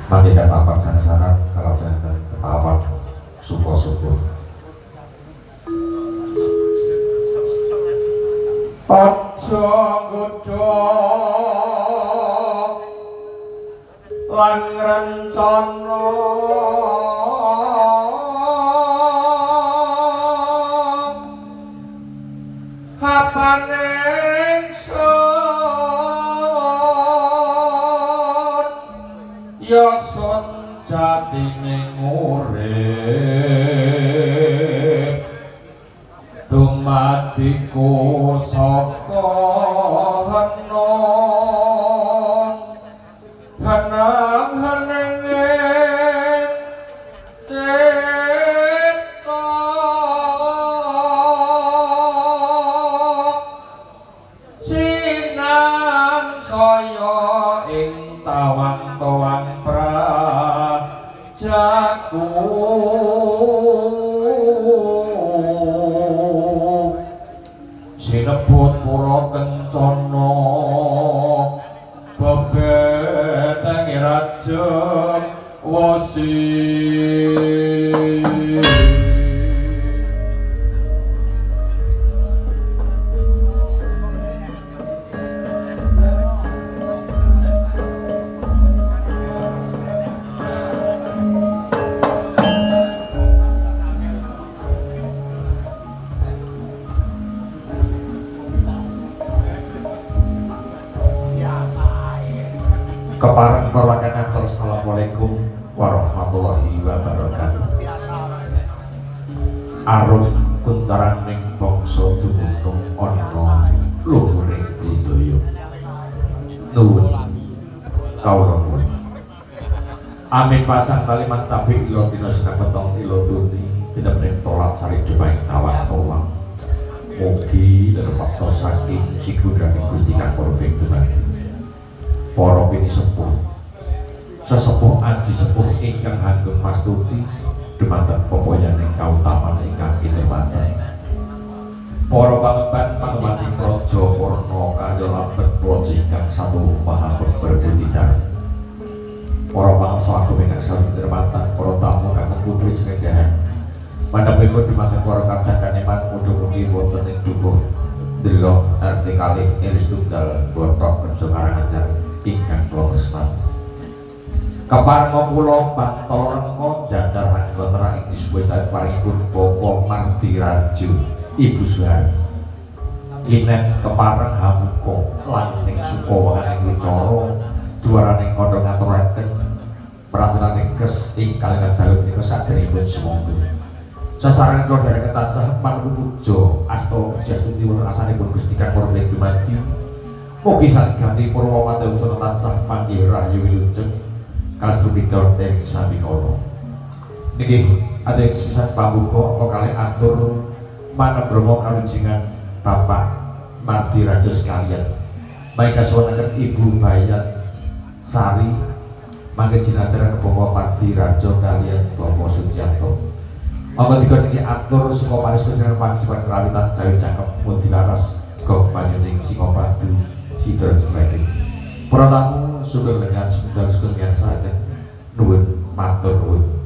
mangke katapan kang syarat kalau jangan ketapan syukur-syukur. Aja godhog lan rencana hapane ingsun ya sun jatine urip dumadiku saka heneng-henenging cipta sinang saya ing tawang-tawang prajaku sinebut pura kencana bebeteng rajem wasi kepareng perwakilan atur. Assalamualaikum warahmatullahi wabarakatuh. Arum kuncaraning bangsa dumunung ana luhuring budaya nuwun kawula nuwun amin pasang kalimat tapi ilo dina sinapetong ilo duni tidak bening tolak sari depaing tawang-tawang mugi lerepakto saking sigudraning Gusti Kang Purbing dumadi para pini sepuh sesepuh aji sepuh ingkang hanggeng mastuti dumateng pepoyaning kautaman ingkang kinurmatan para pangemban praja warna karya lambet praja ingkang satu mahapun berbudidar para pangsa agung ingkang satu kinurmatan para tamu kang putri cendehan mandhapipun dumateng para kadang iman mugi-mugi wonten ing dukuh delok RT kalih iris tunggal botok kerja Karanganyar ingkang kula tresnani kepareng kula bantol rengko jajar hanggotra ing disebut paringipun Bapak Mardi Rajo Ibu Suhar kinen kepareng hamuka langning suka wanganing wicara duwaraning kandha ngaturaken pratelaning kes ing kalangan dalu menika saderengipun sumangga sasaran kula dereng tansah panuwun puja asta pujastuti wonten asanipun Gusti Kang Purbing dumadi mugi saganti purwa madya tansah panggih rahayu wilujeng kastubiton ing sabikala niki adeng sepisan pambuka apa kalih atur manembromo kalunjingan Bapak Mardi Rajo sekalian baik kasuwunaken Ibu Bayan Sari mangke jinadran Bapak Mardi Rajo kalian Bapak Suciyanto monggo dikon niki atur suka paris kesenengan panjenengan kerawitan jawi cangkem mugi laras gong panyuning Singapadu Sidra Sragen. Para tamu sugeng lengan sekedar sugeng biasa nuwun matur nuwun.